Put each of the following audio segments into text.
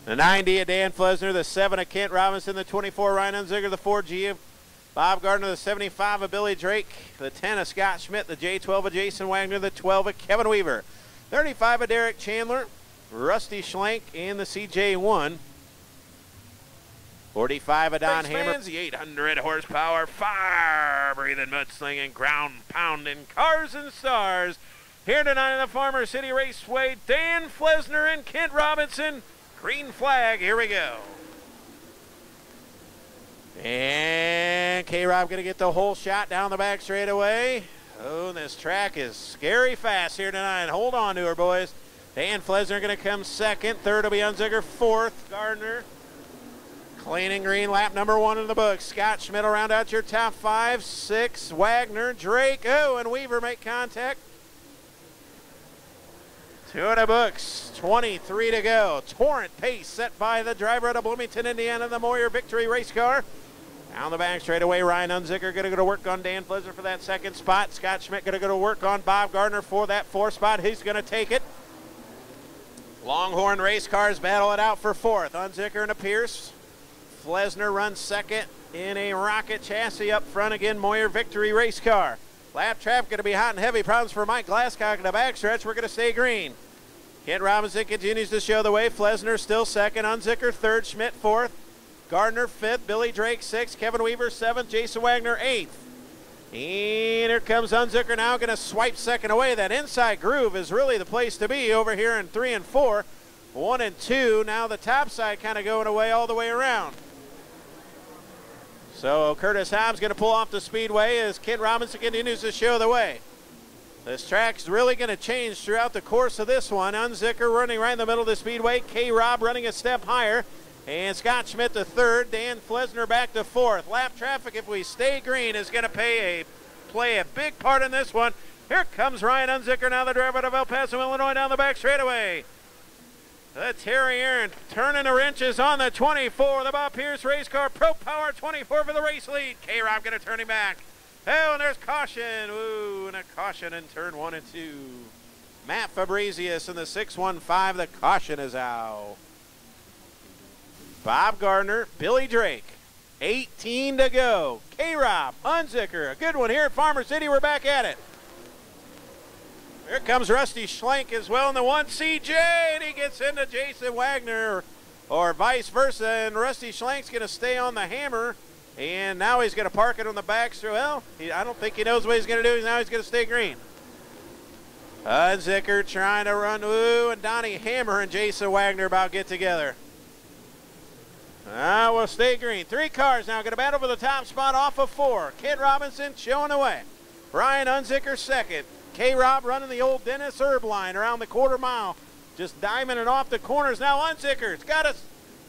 The 90 of Dan Flesner, the 7 of Kent Robinson, the 24 Ryan Unzicker, the 4G of Bob Gardner, the 75 of Billy Drake, the 10 of Scott Schmidt, the J12 of Jason Wagner, the 12 of Kevin Weaver, 35 of Derek Chandler, Rusty Schlenk, and the CJ1. 45 of Don Hammer. The 800 horsepower, fire-breathing, mudslinging, ground-pounding cars and stars. Here tonight in the Farmer City Raceway, Dan Flesner and Kent Robinson. Green flag, here we go. And K-Rob going to get the whole shot down the back straightaway. Oh, this track is scary fast here tonight. Hold on to her, boys. Dan Flesner going to come second. Third will be Unzicker. Fourth, Gardner. Clean and green, lap number 1 in the book. Scott Schmidt will round out your top 5. 6, Wagner, Drake. Oh, and Weaver make contact. 2 in the books, 23 to go. Torrent pace set by the driver out of Bloomington, Indiana, the Moyer Victory race car. Down the back straightaway, Ryan Unzicker going to go to work on Dan Flesner for that second spot. Scott Schmidt going to go to work on Bob Gardner for that 4th spot. He's going to take it. Longhorn race cars battle it out for 4th. Unzicker and a Pierce. Flesner runs second in a rocket chassis up front. Again, Moyer Victory race car. Lap traffic going to be hot and heavy. Problems for Mike Glasscock in the backstretch. We're going to stay green. Kent Robinson continues to show the way. Flesner still second. Unzicker 3rd. Schmidt 4th. Gardner 5th. Billy Drake 6th. Kevin Weaver 7th. Jason Wagner 8th. And here comes Unzicker now, going to swipe second away. That inside groove is really the place to be over here in 3 and 4. 1 and 2. Now the top side kind of going away all the way around. So Curtis Hobbs going to pull off the speedway as Kent Robinson continues to show the way. This track's really going to change throughout the course of this one. Unzicker running right in the middle of the speedway. K-Rob running a step higher. And Scott Schmidt to 3rd. Dan Flesner back to 4th. Lap traffic, if we stay green, is going to play a big part in this one. Here comes Ryan Unzicker, now the driver out of El Paso, Illinois, down the back straightaway. The Terrier turning the wrenches on the 24. The Bob Pierce race car. Pro Power 24 for the race lead. K-Rob going to turn him back. Oh, and there's caution. Ooh, and a caution in turn 1 and 2. Matt Fabrizius in the 615. The caution is out. Bob Gardner, Billy Drake. 18 to go. K-Rob, Unzicker. A good one here at Farmer City. We're back at it. Here comes Rusty Schlenk as well in the 1 CJ, and he gets into Jason Wagner, or vice versa, and Rusty Schlenk's going to stay on the hammer, and now he's going to park it on the back. Well, I don't think he knows what he's going to do. Now he's going to stay green. Unzicker trying to run, ooh, and Donnie Hammer and Jason Wagner about get together. We'll stay green. 3 cars now going to battle for the top spot off of 4. Kent Robinson showing the way. Ryan Unzicker 2nd. K-Rob running the old Dennis Erb line around the quarter mile. Just diming it off the corners. Now Unzicker's got a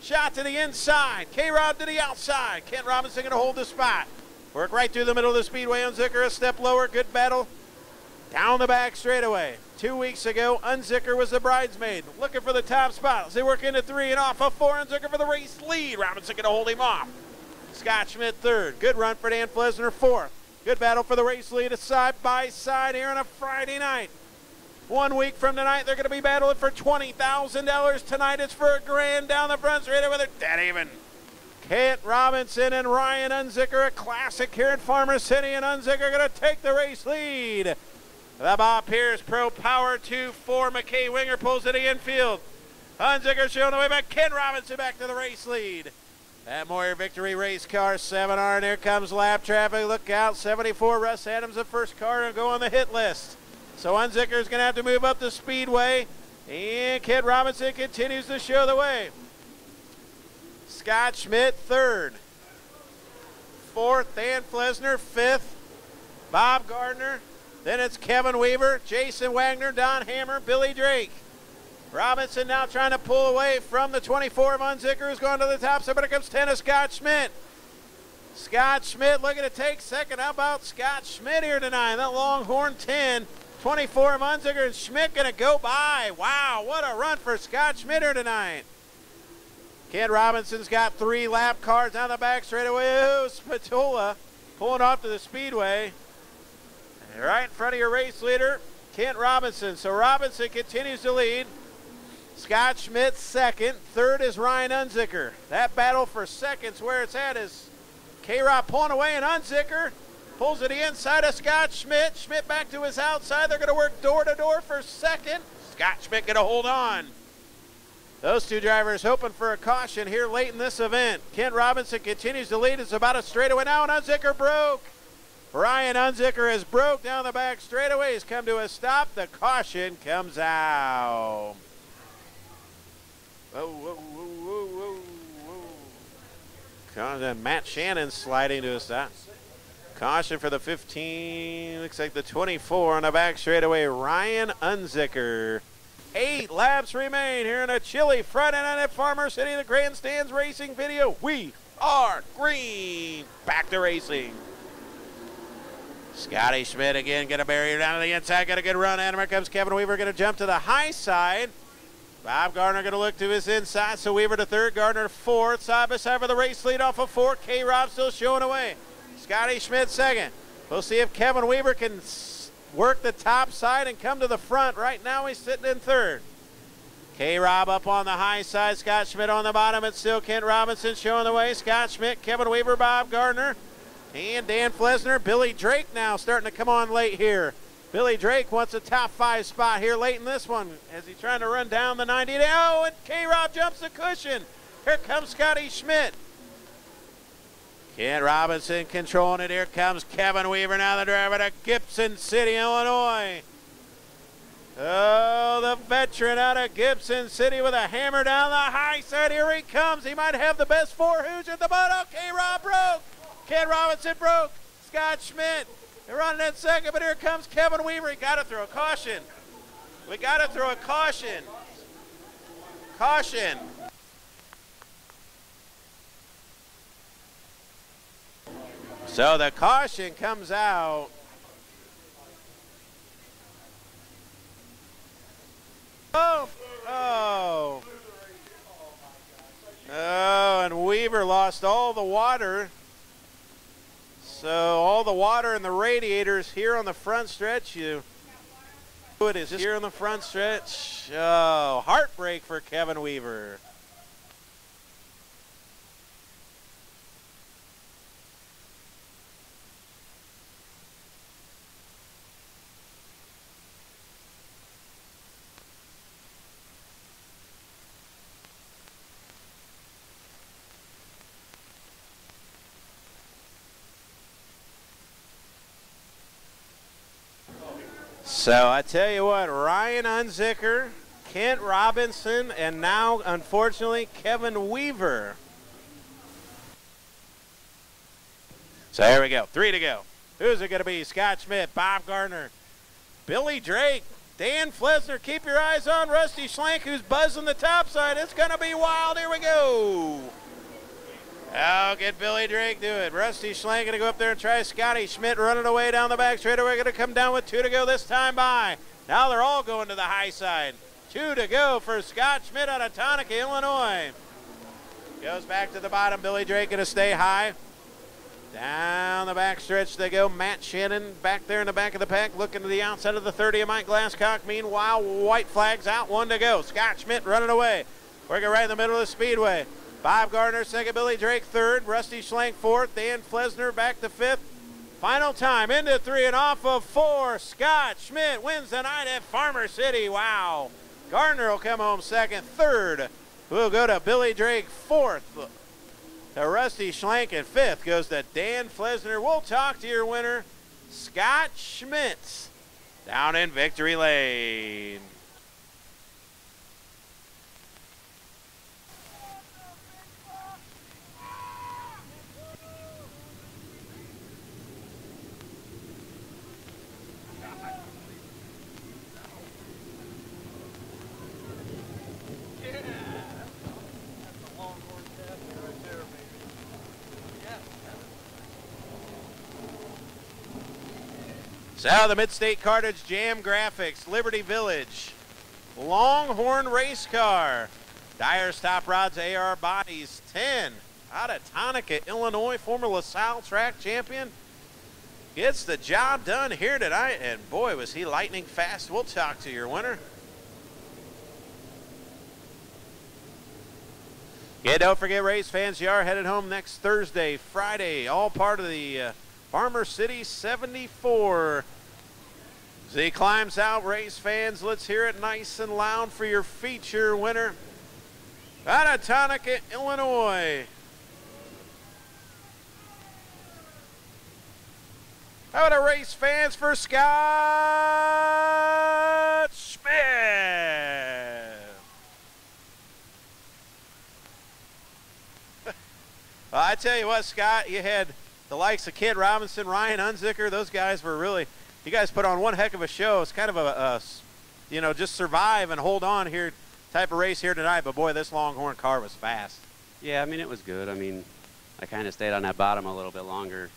shot to the inside. K-Rob to the outside. Kent Robinson going to hold the spot. Work right through the middle of the speedway. Unzicker a step lower. Good battle. Down the back straightaway. 2 weeks ago, Unzicker was the bridesmaid. Looking for the top spot. They work into 3 and off of 4. Unzicker for the race lead. Robinson going to hold him off. Scott Schmidt 3rd. Good run for Dan Flesner 4th. Good battle for the race lead, side by side here on a Friday night. 1 week from tonight, they're going to be battling for $20,000. Tonight it's for a grand down the front straight over there. Dead even. Kent Robinson and Ryan Unzicker, a classic here at Farmer City, and Unzicker going to take the race lead. The Bob Pierce Pro Power 2-4. McKay Winger pulls to the infield. Unzicker showing the way back. Kent Robinson back to the race lead. That Moyer Victory race car 7R, and here comes lap traffic. Look out, 74 Russ Adams, the first car to go on the hit list. So Unzicker's going to have to move up the speedway, and Kent Robinson continues to show the way. Scott Schmidt 3rd. 4th, Dan Flesner 5th. Bob Gardner. Then it's Kevin Weaver, Jason Wagner, Don Hammer, Billy Drake. Robinson now trying to pull away from the 24 of Unzicker, who's going to the top. So here comes 10 of Scott Schmidt. Scott Schmidt looking to take second. How about Scott Schmidt here tonight? That Longhorn 10, 24 of Unzicker, and Schmidt going to go by. Wow, what a run for Scott Schmidt here tonight. Kent Robinson's got 3 lap cars down the back straightaway. Oh, Spatola pulling off to the speedway. Right in front of your race leader, Kent Robinson. So Robinson continues to lead. Scott Schmidt second. Third is Ryan Unzicker. That battle for second's where it's at is K-Rob pulling away, and Unzicker pulls it inside of Scott Schmidt. Schmidt back to his outside. They're going to work door to door for second. Scott Schmidt going to hold on. Those two drivers hoping for a caution here late in this event. Kent Robinson continues to lead. It's about a straightaway now, and Unzicker broke. Ryan Unzicker has broke down the back straightaway. He's come to a stop. The caution comes out. Whoa, whoa, whoa, whoa, whoa, whoa. Matt Shannon sliding to a stop. Caution for the 15. Looks like the 24 on the back straightaway. Ryan Unzicker. 8 laps remain here in a chilly Friday night at Farmer City. The Grandstands Racing video. We are green. Back to racing. Scotty Schmidt again, get a barrier down to the inside. Got a good run at him. Here comes Kevin Weaver, going to jump to the high side. Bob Gardner going to look to his inside. So Weaver to third, Gardner to fourth. Side by side for the race lead off of 4. K-Rob still showing away. Scotty Schmidt second. We'll see if Kevin Weaver can work the top side and come to the front. Right now he's sitting in third. K-Rob up on the high side. Scott Schmidt on the bottom. It's still Kent Robinson showing the way. Scott Schmidt, Kevin Weaver, Bob Gardner, and Dan Flesner. Billy Drake now starting to come on late here. Billy Drake wants a top 5 spot here late in this one as he's trying to run down the 90. Oh, and K-Rob jumps the cushion. Here comes Scotty Schmidt. Kent Robinson controlling it. Here comes Kevin Weaver, now the driver to Gibson City, Illinois. Oh, the veteran out of Gibson City with a hammer down the high side. Here he comes. He might have the best 4 Hoos at the bottom. K-Rob broke. Kent Robinson broke. Scott Schmidt, they're running in second, but here comes Kevin Weaver. He got to throw a caution. We got to throw a caution. Caution. So the caution comes out. Oh, oh. Oh, and Weaver lost all the water. So all the water in the radiators here on the front stretch. It is here on the front stretch. Oh, heartbreak for Kevin Weaver. So I tell you what, Ryan Unzicker, Kent Robinson, and now, unfortunately, Kevin Weaver. So here we go, 3 to go. Who's it going to be? Scott Schmidt, Bob Gardner, Billy Drake, Dan Flesner. Keep your eyes on Rusty Schlank, who's buzzing the top side. It's going to be wild. Here we go. Oh, get Billy Drake do it. Rusty Schlank going to go up there and try Scotty Schmidt running away down the back straight. We're going to come down with 2 to go this time by. Now they're all going to the high side. 2 to go for Scott Schmidt out of Tonopah, Illinois. Goes back to the bottom. Billy Drake going to stay high. Down the back stretch they go. Matt Shannon back there in the back of the pack looking to the outside of the 30 of Mike Glasscock. Meanwhile, white flags out. 1 to go. Scott Schmidt running away. Working right in the middle of the speedway. Bob Gardner second, Billy Drake third, Rusty Schlank fourth, Dan Flesner back to 5th. Final time into 3 and off of 4. Scott Schmidt wins the night at Farmer City. Wow. Gardner will come home second. Third will go to Billy Drake. 4th to Rusty Schlank, and 5th goes to Dan Flesner. We'll talk to your winner, Scott Schmidt, down in Victory Lane. So the Mid-State Cartage Jam Graphics, Liberty Village, Longhorn Race Car, Dyer's Top Rods AR Bodies, 10 out of Tonopah, Illinois, former LaSalle track champion. Gets the job done here tonight, and boy, was he lightning fast. We'll talk to your winner. Yeah, don't forget, race fans, you are headed home next Thursday, Friday, all part of the Farmer City 74. As he climbs out, race fans, let's hear it nice and loud for your feature winner out of Tonica, Illinois. How about a race fans for Scott Schmidt? Well, I tell you what, Scott, you had the likes of Kid Robinson, Ryan Unzicker. Those guys were really, you guys put on one heck of a show. It's kind of a you know, just survive and hold on here type of race here tonight. But boy, this Longhorn car was fast. Yeah, I mean, it was good. I mean, I kind of stayed on that bottom a little bit longer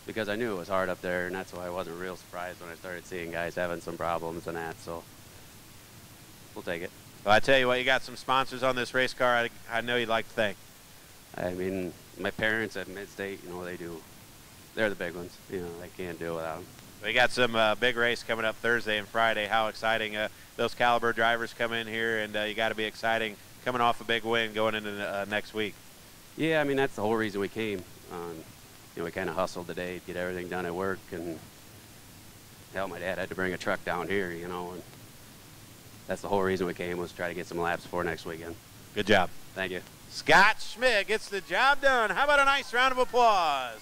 because I knew it was hard up there, and that's why I wasn't real surprised when I started seeing guys having some problems and that. So we'll take it. Well, I tell you what, you got some sponsors on this race car I know you'd like to thank. I mean, my parents at Mid-State, you know, they're the big ones. You know, they can't do it without them. We got some big race coming up Thursday and Friday. How exciting those caliber drivers come in here, and you got to be exciting coming off a big win going into next week. Yeah, I mean, that's the whole reason we came. You know, we kind of hustled today to get everything done at work, and hell, my dad had to bring a truck down here, you know, and that's the whole reason we came, was try to get some laps for next weekend. Good job. Thank you. Scott Schmidt gets the job done. How about a nice round of applause?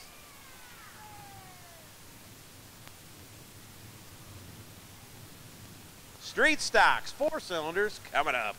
Street Stocks, 4 cylinders, coming up.